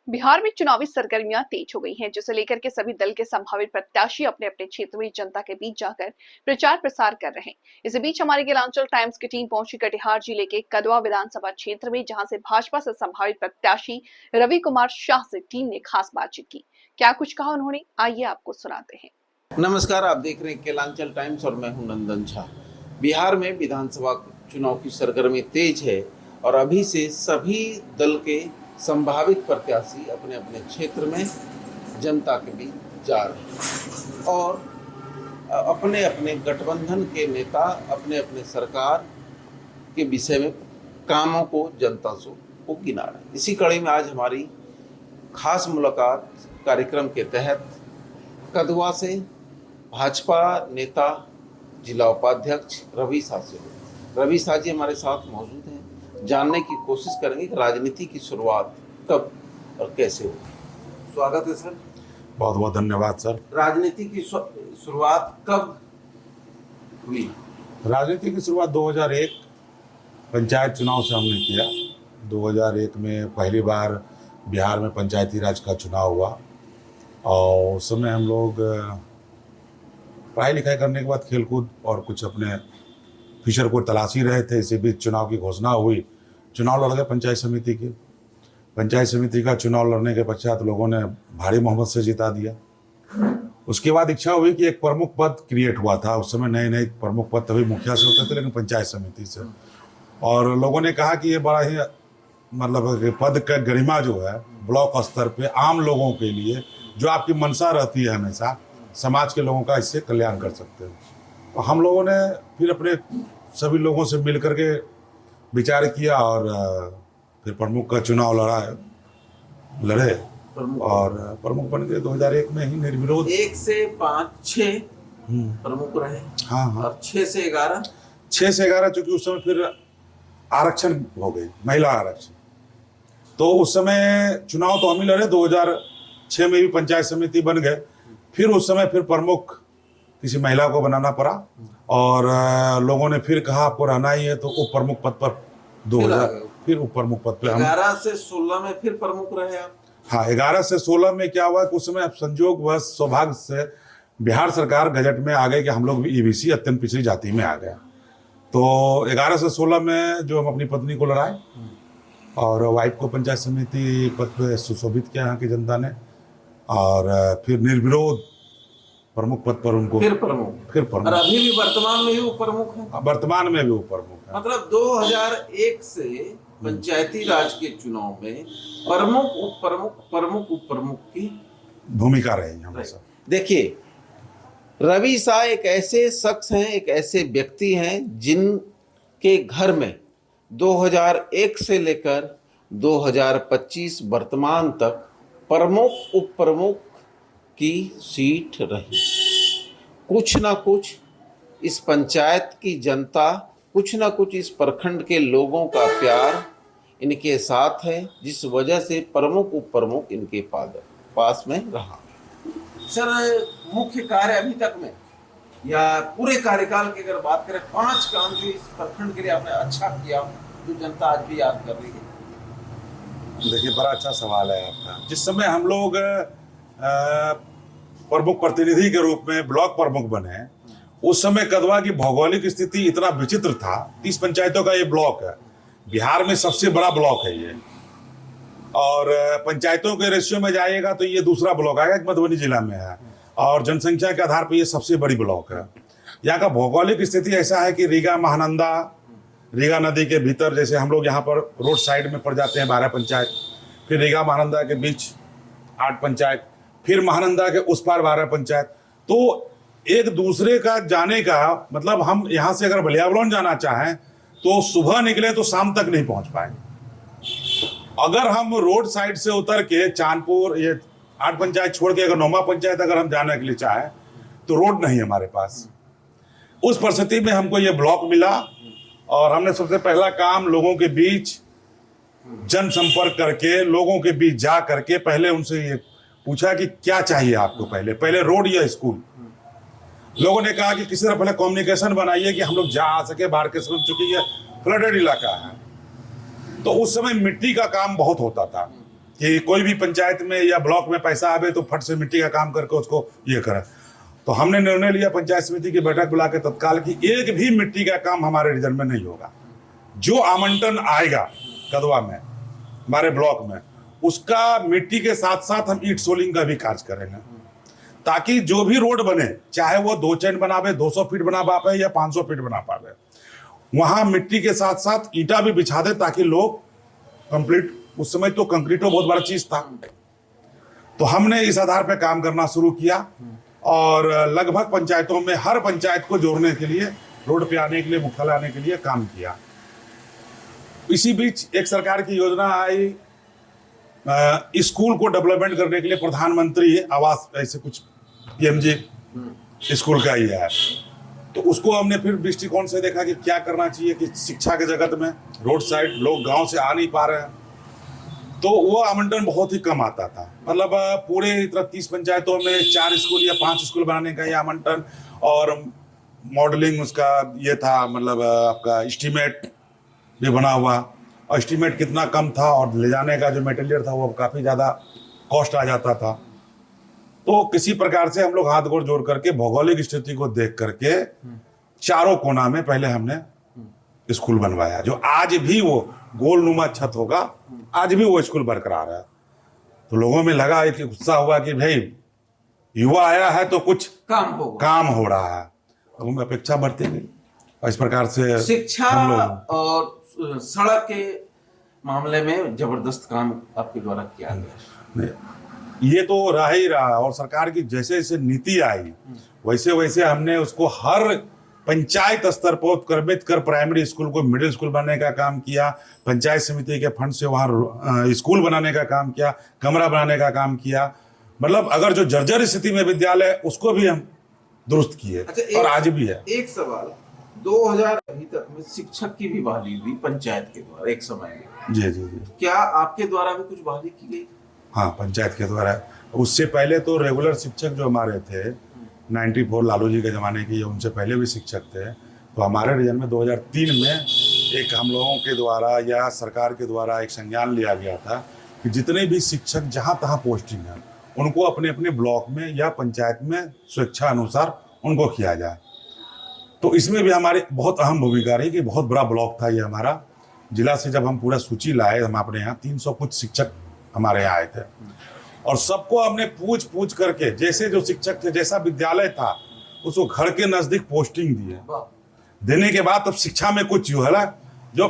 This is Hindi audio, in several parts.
बिहार में चुनावी सरगर्मियां तेज हो गई हैं, जिसे लेकर के सभी दल के संभावित प्रत्याशी अपने अपने क्षेत्र में जनता के बीच जाकर प्रचार प्रसार कर रहे हैं। इसी बीच हमारी गिलांचल टाइम्स की टीम पहुंची कटिहार जिले के कदवा विधानसभा क्षेत्र में, जहां से भाजपा से संभावित प्रत्याशी रवि कुमार शाह से टीम ने खास बातचीत की। क्या कुछ कहा उन्होंने, आइए आपको सुनाते हैं। नमस्कार, आप देख रहे हैं केलांचल टाइम्स और मैं हूं नंदन झा। बिहार में विधानसभा चुनाव की सरगर्मी तेज है और अभी से सभी दल के संभावित प्रत्याशी अपने अपने क्षेत्र में जनता के बीच जा रहे हैं और अपने अपने गठबंधन के नेता अपने अपने सरकार के विषय में कामों को जनता को गिना रहे हैं। इसी कड़ी में आज हमारी खास मुलाकात कार्यक्रम के तहत कदवा से भाजपा नेता जिला उपाध्यक्ष रवि शाह से हुई। रवि शाह जी हमारे साथ मौजूद हैं। जानने की कोशिश करेंगे कि राजनीति की शुरुआत कब और कैसे हुई। स्वागत है सर। बहुत बहुत धन्यवाद सर। राजनीति की शुरुआत कब हुई? राजनीति की शुरुआत 2001 पंचायत चुनाव से हमने किया। 2001 में पहली बार बिहार में पंचायती राज का चुनाव हुआ और उस समय हम लोग पढ़ाई लिखाई करने के बाद खेलकूद और कुछ अपने फ्यूचर को तलाशी रहे थे। इसी बीच चुनाव की घोषणा हुई। चुनाव लड़ गए पंचायत समिति की। पंचायत समिति का चुनाव लड़ने के पश्चात लोगों ने भारी बहुमत से जिता दिया। उसके बाद इच्छा हुई कि एक प्रमुख पद क्रिएट हुआ था। उस समय नए नए प्रमुख पद तभी मुखिया से होते थे, लेकिन पंचायत समिति से। और लोगों ने कहा कि ये बड़ा ही मतलब पद का गरिमा जो है ब्लॉक स्तर पे आम लोगों के लिए, जो आपकी मंशा रहती है हमेशा समाज के लोगों का, इससे कल्याण कर सकते हैं। तो हम लोगों ने फिर अपने सभी लोगों से मिल करके विचार किया और फिर प्रमुख का चुनाव लड़े और प्रमुख बन गए। 2001 में ही निर्विरोध 1 से 5 6 प्रमुख रहे। हाँ। और 6 से 11 चूंकि उस समय फिर आरक्षण हो गई, महिला आरक्षण। तो उस समय चुनाव तो हम ही लड़े। 2006 में भी पंचायत समिति बन गए। फिर उस समय फिर प्रमुख किसी महिला को बनाना पड़ा और लोगों ने फिर कहा आपको रहना ही है, तो उप प्रमुख पद पर 2000 फिर उप प्रमुख पद पे 11 से 16 में फिर प्रमुख रहे आप। हाँ, 11 से 16 में क्या हुआ कि उस समय संजोग व सौभाग्य से बिहार सरकार गजट में आ गई कि हम लोग भी ईबीसी अत्यंत पिछड़ी जाति में आ गया। तो 11 से 16 में जो हम अपनी पत्नी को लड़ाए और वाइफ को पंचायत समिति पद पे सुशोभित किया यहाँ की जनता ने और फिर निर्विरोध प्रमुख पद पर उनको फिर प्रमुख। और अभी भी वर्तमान में ही वो प्रमुख है। वर्तमान में भी वो प्रमुख है। मतलब 2001 से पंचायती राज के चुनाव में प्रमुख उप प्रमुख की भूमिका रही हमेशा। देखिए, रवि शाह एक ऐसे शख्स हैं, एक ऐसे व्यक्ति हैं जिनके घर में 2001 से लेकर 2025 वर्तमान तक प्रमुख उप प्रमुख की सीट रही। कुछ ना कुछ इस पंचायत की जनता, कुछ ना कुछ इस प्रखंड के लोगों का प्यार इनके साथ है, जिस वजह से प्रमुख उप प्रमुख इनके पास में रहा। सर, मुख्य कार्य अभी तक में या पूरे कार्यकाल की अगर बात करें, 5 काम जो इस प्रखंड के लिए आपने अच्छा किया, जो जनता आज भी याद कर रही है। देखिए, बड़ा अच्छा सवाल है आपका। जिस समय हम लोग प्रमुख प्रतिनिधि के रूप में ब्लॉक प्रमुख बने, उस समय कदवा की भौगोलिक स्थिति इतना विचित्र था। 30 पंचायतों का ये ब्लॉक है, बिहार में सबसे बड़ा ब्लॉक है ये। और पंचायतों के रेशियो में जाइएगा तो ये दूसरा ब्लॉक आएगा, मधुबनी जिला में है और जनसंख्या के आधार पर ये सबसे बड़ी ब्लॉक है। यहाँ का भौगोलिक स्थिति ऐसा है कि रीगा नदी के भीतर, जैसे हम लोग यहाँ पर रोड साइड में पड़ जाते हैं 12 पंचायत, फिर रीगा महानंदा के बीच 8 पंचायत, फिर महानंदा के उस पार 12 पंचायत। तो एक दूसरे का जाने का मतलब, हम यहाँ से अगर बलियाबलौन जाना चाहें तो सुबह निकले तो शाम तक नहीं पहुँच पाएंगे। अगर हम रोड साइड से उतर के चांदपुर, ये 8 पंचायत छोड़ के अगर 9वां पंचायत अगर हम जाने के लिए चाहें तो रोड नहीं है हमारे पास। उस परिस्थिति में हमको ये ब्लॉक मिला और हमने सबसे पहला काम लोगों के बीच जनसंपर्क करके, लोगों के बीच जा करके पहले उनसे ये पूछा कि क्या चाहिए आपको, पहले रोड या स्कूल। लोगों ने कहा कि किसी तरह पहले कम्युनिकेशन बनाइए कि हम लोग जा आ सके बाहर के, चूंकि ये फ्लडेड इलाका है। तो उस समय मिट्टी का काम बहुत होता था कि कोई भी पंचायत में या ब्लॉक में पैसा आवे तो फट से मिट्टी का काम करके उसको ये करे। तो हमने निर्णय लिया पंचायत समिति की बैठक बुला के तत्काल की एक भी मिट्टी का काम हमारे रीजन में नहीं होगा। जो आवंटन आएगा कदवा में हमारे ब्लॉक में, उसका मिट्टी के साथ साथ हम ईंट सोलिंग का भी कार्य करेंगे, ताकि जो भी रोड बने, चाहे वो 2 चैन बनावे, 200 फीट बना पावे या 500 फीट बना पावे, वहां मिट्टी के साथ साथ ईंटा भी बिछा दे, ताकि लोग कंप्लीट, उस समय तो कंक्रीटो बहुत बड़ा चीज था। तो हमने इस आधार पर काम करना शुरू किया और लगभग पंचायतों में हर पंचायत को जोड़ने के लिए, रोड पे आने के लिए, मुख्यालय आने के लिए काम किया। इसी बीच एक सरकार की योजना आई स्कूल को डेवलपमेंट करने के लिए, प्रधानमंत्री आवास ऐसे कुछ PMG स्कूल का ही है। तो उसको हमने फिर दृष्टिकोण से देखा कि क्या करना चाहिए कि शिक्षा के जगत में रोड साइड लोग गांव से आ नहीं पा रहे हैं, तो वो आवंटन बहुत ही कम आता था। मतलब पूरे 30 पंचायतों में 4 स्कूल या 5 स्कूल बनाने का ये आवंटन, और मॉडलिंग उसका ये था, मतलब आपका एस्टीमेट भी बना हुआ, और एस्टीमेट कितना कम था और ले जाने का जो मटेरियल था वो काफ़ी ज़्यादा कॉस्ट आ जाता था। तो किसी प्रकार से हम लोग हाथ गोड़ जोड़ करके भौगोलिक स्थिति को देख करके चारों कोना में पहले हमने स्कूल बनवाया, जो आज भी वो गोलनुमा छत होगा, आज भी वो स्कूल बरकरार है। तो लोगों में लगा एक गुस्सा हुआ कि भाई युवा आया है तो कुछ काम हो रहा है, तो उनमें अपेक्षा बढ़ती गई। और इस प्रकार से शिक्षा और सड़क के मामले में जबरदस्त काम आपके द्वारा किया गया। ये तो रहा ही रहा, और सरकार की जैसे जैसे नीति आई वैसे वैसे हमने उसको हर पंचायत स्तर पर उत्क्रमित कर प्राइमरी स्कूल को मिडिल स्कूल बनाने का काम किया, पंचायत समिति के फंड से वहाँ स्कूल बनाने का काम किया, कमरा बनाने का काम किया। मतलब अगर जो जर्जर स्थिति में विद्यालय, उसको भी हम दुरुस्त किए। अच्छा, और आज भी है। एक सवाल, 2000 अभी तक में शिक्षक की भी बहाली हुई पंचायत के द्वारा एक समय में। जी जी जी। क्या आपके द्वारा भी कुछ बहाली की गई? हाँ, पंचायत के द्वारा। उससे पहले तो रेगुलर शिक्षक जो हमारे थे 94 लालू जी के ज़माने की, उनसे पहले भी शिक्षक थे। तो हमारे रीजन में 2003 में एक हम लोगों के द्वारा या सरकार के द्वारा एक संज्ञान लिया गया था कि जितने भी शिक्षक जहाँ तहाँ पोस्टिंग है, उनको अपने अपने ब्लॉक में या पंचायत में स्वेच्छा अनुसार उनको किया जाए। तो इसमें भी हमारी बहुत अहम भूमिका रही कि बहुत बड़ा ब्लॉक था ये हमारा। जिला से जब हम पूरा सूची लाए, हम अपने यहाँ 300 कुछ शिक्षक हमारे यहाँ आए थे, और सबको हमने पूछ करके, जैसे जो शिक्षक थे, जैसा विद्यालय था, उसको घर के नजदीक पोस्टिंग दिए। देने के बाद तब शिक्षा में कुछ जो है ना, जो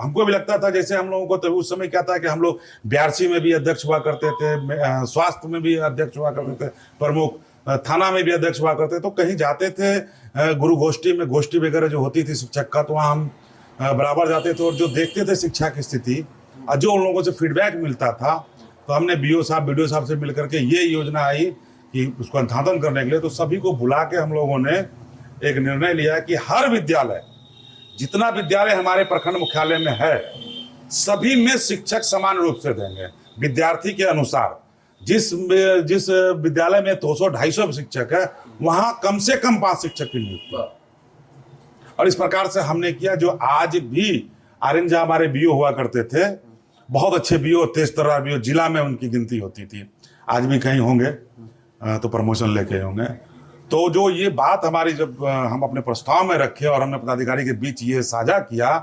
हमको भी लगता था, जैसे हम लोगों को तो उस समय क्या था कि हम लोग BRC में भी अध्यक्ष हुआ करते थे, स्वास्थ्य में भी अध्यक्ष हुआ करते थे, प्रमुख थाना में भी अध्यक्ष हुआ करते, तो कहीं जाते थे गुरु गोष्ठी वगैरह जो होती थी शिक्षक का, तो वहाँ हम बराबर जाते थे और जो देखते थे शिक्षा की स्थिति और जो उन लोगों से फीडबैक मिलता था, तो हमने BO साहब BDO साहब से मिल करके ये योजना आई कि उसको अंधाधन करने के लिए, तो सभी को बुला के हम लोगों ने एक निर्णय लिया कि हर विद्यालय, जितना विद्यालय हमारे प्रखंड मुख्यालय में है, सभी में शिक्षक समान रूप से देंगे, विद्यार्थी के अनुसार। जिस विद्यालय में 200-250 शिक्षक है, वहां कम से कम 5 शिक्षक की नियुक्ति। और इस प्रकार से हमने किया। जो आज भी आर्यन जहाँ हमारे BO हुआ करते थे, बहुत अच्छे BO, तेज तर्रार BO, जिला में उनकी गिनती होती थी। आज भी कहीं होंगे तो प्रमोशन लेके होंगे। तो जो ये बात हमारी जब हम अपने प्रस्ताव में रखे और हमने पदाधिकारी के बीच ये साझा किया,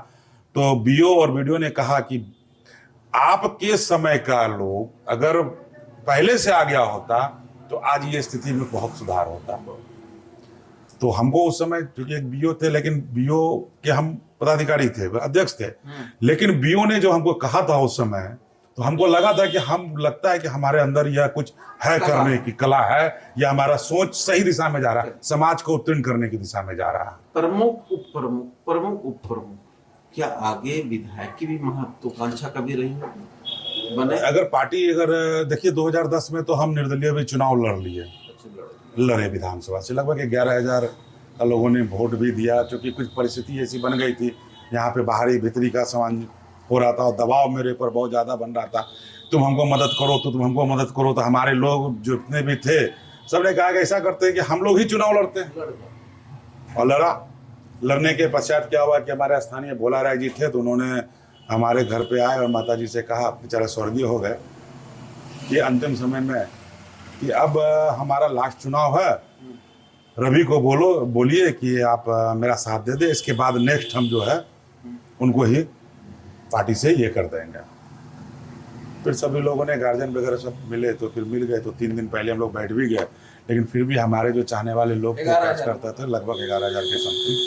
तो BO और BDO ने कहा कि आपके समय का लोग अगर पहले से आ गया होता तो आज ये स्थिति में बहुत सुधार होता। तो हमको उस समय, क्योंकि एक BO थे, लेकिन BO के हम पदाधिकारी थे, अध्यक्ष थे, लेकिन BO ने जो हमको कहा था उस समय, तो हमको लगा था कि लगता है कि हमारे अंदर यह कुछ है, करने की कला है, या हमारा सोच सही दिशा में जा रहा है, समाज को उत्तीर्ण करने की दिशा में जा रहा है। प्रमुख, उप प्रमुख, प्रमुख, उप प्रमुख, क्या आगे विधायक की भी महत्वाकांक्षा कभी रही बने? अगर पार्टी, अगर देखिए 2010 में तो हम निर्दलीय भी चुनाव लड़े विधानसभा से, लगभग 11,000 लोगों ने वोट भी दिया। क्योंकि कुछ परिस्थिति ऐसी बन गई थी, यहाँ पे बाहरी भीतरी का समान हो रहा था और दबाव मेरे पर बहुत ज़्यादा बन रहा था, तुम हमको मदद करो, तो तुम हमको मदद करो। तो हमारे लोग जितने भी थे, सब ने कहा कि ऐसा करते हैं कि हम लोग ही चुनाव लड़ते हैं। और लड़ने के पश्चात क्या हुआ कि हमारे स्थानीय भोला राय जी थे, तो उन्होंने हमारे घर पे आए और माता जी से कहा, बेचारे स्वर्गीय हो गए, ये अंतिम समय में कि अब हमारा लास्ट चुनाव है, रवि को बोलिए कि आप मेरा साथ दे दे, इसके बाद नेक्स्ट हम जो है उनको ही पार्टी से ये कर देंगे। फिर सभी लोगों ने, गार्जियन वगैरह सब मिले तो फिर मिल गए, तो 3 दिन पहले हम लोग बैठ भी गए, लेकिन फिर भी हमारे जो चाहने वाले लोग करते थे, लगभग 11,000 के समथिंग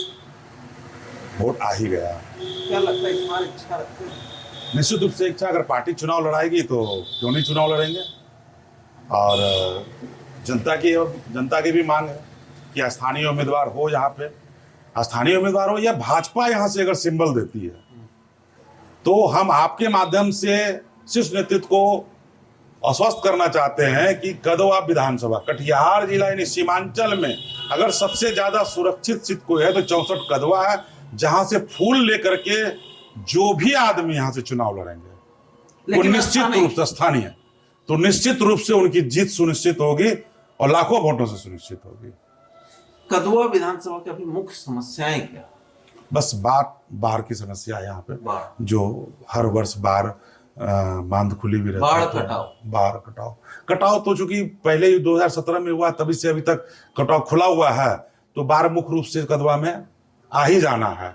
वोट आ ही गया। क्या लगता है इस बार इच्छा रखते हैं? निश्चित रूप से इच्छा, अगर पार्टी चुनाव लड़ाएगी तो क्यों नहीं चुनाव लड़ेंगे। और जनता की भी मांग है कि स्थानीय उम्मीदवार हो, यहाँ पे स्थानीय उम्मीदवार हो या भाजपा यहाँ से अगर सिंबल देती है तो हम आपके माध्यम से शीर्ष नेतृत्व को आश्वस्त करना चाहते हैं कि कदवा विधानसभा, कटिहार जिला यानी सीमांचल में अगर सबसे ज्यादा सुरक्षित सीट कोई है तो 64 कदवा है, जहां से फूल लेकर के जो भी आदमी यहां से चुनाव लड़ेंगे वो निश्चित रूप से स्थानीय, तो निश्चित रूप से उनकी जीत सुनिश्चित होगी और लाखों वोटों से सुनिश्चित होगी। कदवा विधानसभा की अभी मुख्य समस्याएं क्या? बस बाढ़ की समस्या है यहाँ पे, जो हर वर्ष बांध खुली भी रहती है। बाढ़ कटाव तो चूंकि पहले ही 2017 में हुआ, तभी से अभी तक कटाव खुला हुआ है, तो बाढ़ मुख्य रूप से कदवा में आ ही जाना है।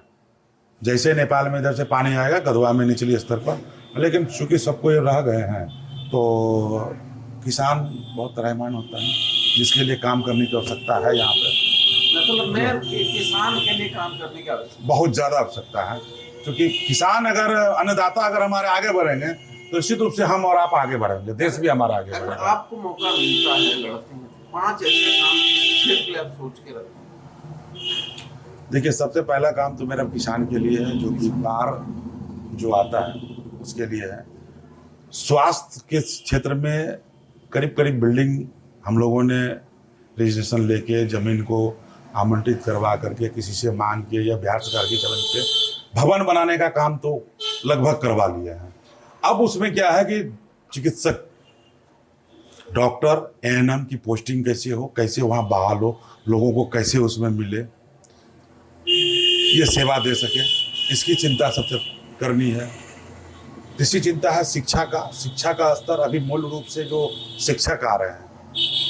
जैसे नेपाल में इधर से पानी आएगा कदवा में निचली स्तर पर, लेकिन चूंकि सबको ये रह गए हैं तो किसान बहुत रहमान होता है, जिसके लिए काम करने की आवश्यकता है यहाँ पे। मतलब किसान के लिए काम करने की आवश्यकता बहुत ज्यादा आवश्यकता है, क्योंकि किसान अगर, अन्नदाता अगर हमारे आगे बढ़ेंगे तो निश्चित रूप से हम और आप आगे बढ़ेंगे, देश भी हमारा आगे बढ़ेगा। अगर आपको मौका मिलता है लड़ते हैं, 5 ऐसे काम क्षेत्र के लिए आप सोच के रखते हैं? देखिए, सबसे पहला काम तो मेरा किसान के लिए है, जो कि बाढ़ जो आता है उसके लिए है। स्वास्थ्य के क्षेत्र में करीब बिल्डिंग हम लोगों ने रजिस्ट्रेशन लेके जमीन को आमंत्रित करवा करके किसी से मांग के या बिहार सरकार के चलन पे भवन बनाने का काम तो लगभग करवा लिया है। अब उसमें क्या है कि चिकित्सक, डॉक्टर, एएनएम की पोस्टिंग कैसे हो, कैसे वहाँ बहाल हो, लोगों को कैसे उसमें मिले, ये सेवा दे सके, इसकी चिंता सबसे करनी है। तीसरी चिंता है शिक्षा का स्तर। अभी मूल रूप से जो शिक्षक आ रहे हैं,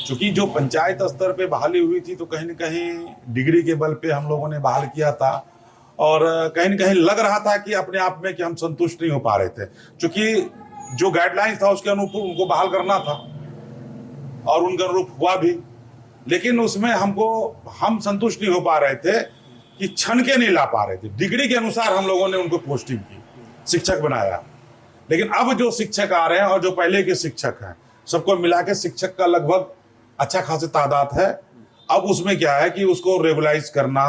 क्योंकि जो पंचायत स्तर पे बहाली हुई थी तो कहीं न कहीं डिग्री के बल पे हम लोगों ने बहाल किया था, और कहीं न कहीं लग रहा था कि अपने आप में कि हम संतुष्ट नहीं हो पा रहे थे, क्योंकि जो गाइडलाइंस था उसके अनुरूप उनको बहाल करना था और उनके अनुरूप हुआ भी, लेकिन उसमें हम संतुष्ट नहीं हो पा रहे थे कि छन के नहीं ला पा रहे थे। डिग्री के अनुसार हम लोगों ने उनको पोस्टिंग की, शिक्षक बनाया, लेकिन अब जो शिक्षक आ रहे हैं और जो पहले के शिक्षक हैं, सबको मिला के शिक्षक का लगभग अच्छा खासा तादाद है। अब उसमें क्या है कि उसको रेगुलाइज करना,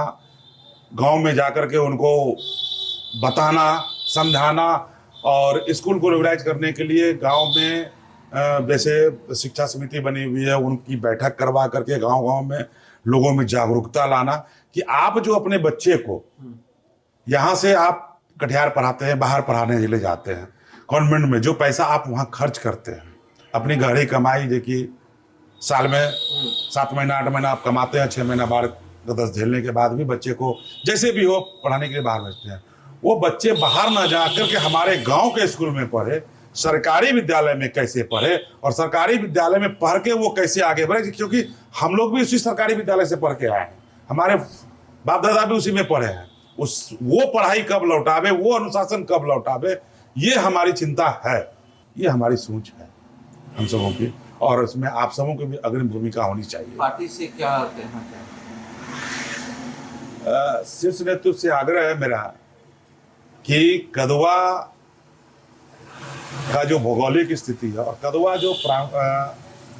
गांव में जाकर के उनको बताना, समझाना, और स्कूल को रेगुलाइज करने के लिए गांव में जैसे शिक्षा समिति बनी हुई है, उनकी बैठक करवा करके गांव में लोगों में जागरूकता लाना कि आप जो अपने बच्चे को यहाँ से आप कटिहार पढ़ाते हैं, बाहर पढ़ाने के लिए जाते हैं, कॉन्वेंट में जो पैसा आप वहाँ खर्च करते हैं, अपनी गहरी कमाई, देखिए साल में 7 महीना 8 महीना आप कमाते हैं, 6 महीना बाढ़ का 10 झेलने के बाद भी बच्चे को जैसे भी हो पढ़ाने के लिए बाहर भेजते हैं। वो बच्चे बाहर ना जाकर के हमारे गांव के स्कूल में पढ़े, सरकारी विद्यालय में कैसे पढ़े, और सरकारी विद्यालय में पढ़ के वो कैसे आगे बढ़े, क्योंकि हम लोग भी उसी सरकारी विद्यालय से पढ़ के आए हैं, हमारे बाप दादा भी उसी में पढ़े हैं। वो पढ़ाई कब लौटावे, वो अनुशासन कब लौटावे, ये हमारी चिंता है, ये हमारी सोच है हम सबों की, और इसमें आप सबों की भी अग्रिम भूमिका होनी चाहिए। पार्टी से क्या कहना चाहिए? शीर्ष नेतृत्व से आग्रह है मेरा कि कदवा का जो भौगोलिक स्थिति है और कदवा जो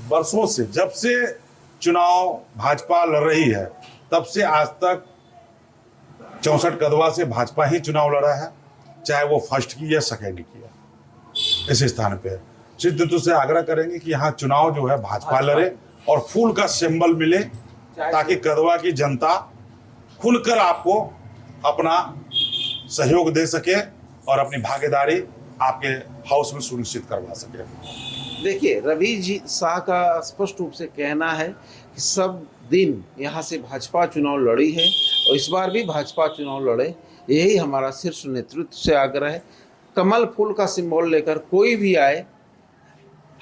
वर्षों से, जब से चुनाव भाजपा लड़ रही है तब से आज तक 64 कदवा से भाजपा ही चुनाव लड़ा है, चाहे वो फर्स्ट की या सेकेंड की है। इस स्थान पे शीर्ष नेतृत्व से आग्रह करेंगे कि यहाँ चुनाव जो है भाजपा लड़े और फूल का सिंबल मिले, ताकि कदवा की जनता खुलकर आपको अपना सहयोग दे सके और अपनी भागीदारी आपके हाउस में सुनिश्चित करवा सके। देखिए, रवि जी शाह का स्पष्ट रूप से कहना है कि सब दिन यहाँ से भाजपा चुनाव लड़ी है और इस बार भी भाजपा चुनाव लड़े, यही हमारा शीर्ष नेतृत्व से आग्रह है। कमल फूल का सिंबल लेकर कोई भी आए,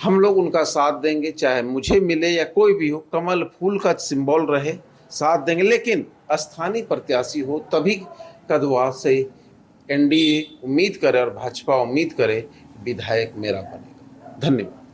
हम लोग उनका साथ देंगे, चाहे मुझे मिले या कोई भी हो, कमल फूल का सिंबल रहे, साथ देंगे। लेकिन स्थानीय प्रत्याशी हो तभी कदवा से एनडीए उम्मीद करे और भाजपा उम्मीद करे विधायक मेरा बनेगा। धन्यवाद।